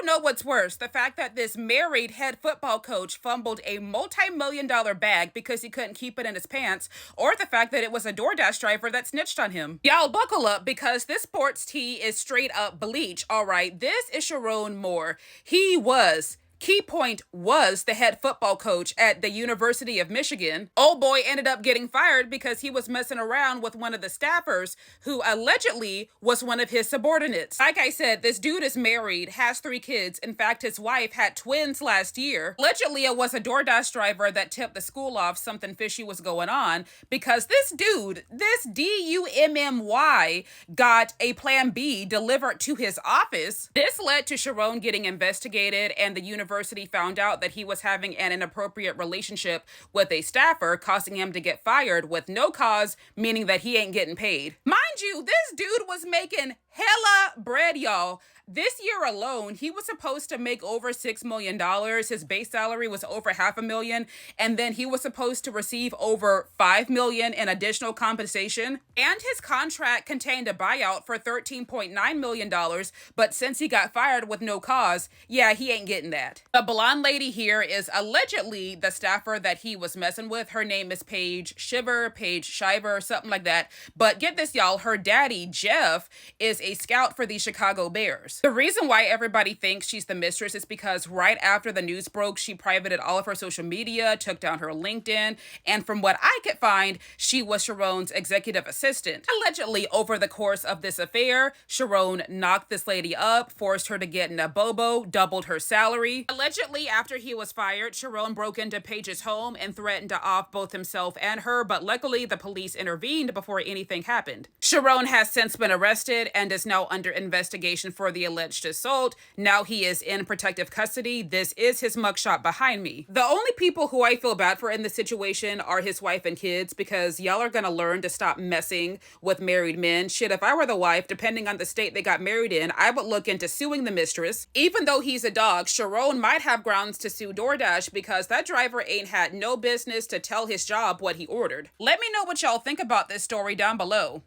know what's worse, the fact that this married head football coach fumbled a multi-million-dollar bag because he couldn't keep it in his pants, or the fact that it was a DoorDash driver that snitched on him. Y'all buckle up because this sports tea is straight up bleach, all right? This is Sharon Moore. Key point was the head football coach at the University of Michigan. Old boy ended up getting fired because he was messing around with one of the staffers who allegedly was one of his subordinates. Like I said, this dude is married, has 3 kids. In fact, his wife had twins last year. Allegedly, it was a DoorDash driver that tipped the school off something fishy was going on because this dude, this DUMMY, got a Plan B delivered to his office. This led to Sharon getting investigated, and the university found out that he was having an inappropriate relationship with a staffer, causing him to get fired with no cause, meaning that he ain't getting paid. Mind you, this dude was making hella bread, y'all. This year alone, he was supposed to make over $6 million. His base salary was over $500,000. And then he was supposed to receive over $5 million in additional compensation. And his contract contained a buyout for $13.9 million. But since he got fired with no cause, yeah, he ain't getting that. The blonde lady here is allegedly the staffer that he was messing with. Her name is Paige Shiver, something like that. But get this, y'all, her daddy, Jeff, is a scout for the Chicago Bears. The reason why everybody thinks she's the mistress is because right after the news broke, she privated all of her social media, took down her LinkedIn, and from what I could find, she was Sharon's executive assistant. Allegedly, over the course of this affair, Sharon knocked this lady up, forced her to get in a bobo, doubled her salary. Allegedly, after he was fired, Sharon broke into Paige's home and threatened to off both himself and her, but luckily the police intervened before anything happened. Sharon has since been arrested and is now under investigation for the alleged assault. Now he is in protective custody. This is his mugshot behind me. The only people who I feel bad for in this situation are his wife and kids, because y'all are gonna learn to stop messing with married men. Shit, if I were the wife, depending on the state they got married in, I would look into suing the mistress. Even though he's a dog, Sharon might have grounds to sue DoorDash because that driver ain't had no business to tell his job what he ordered. Let me know what y'all think about this story down below.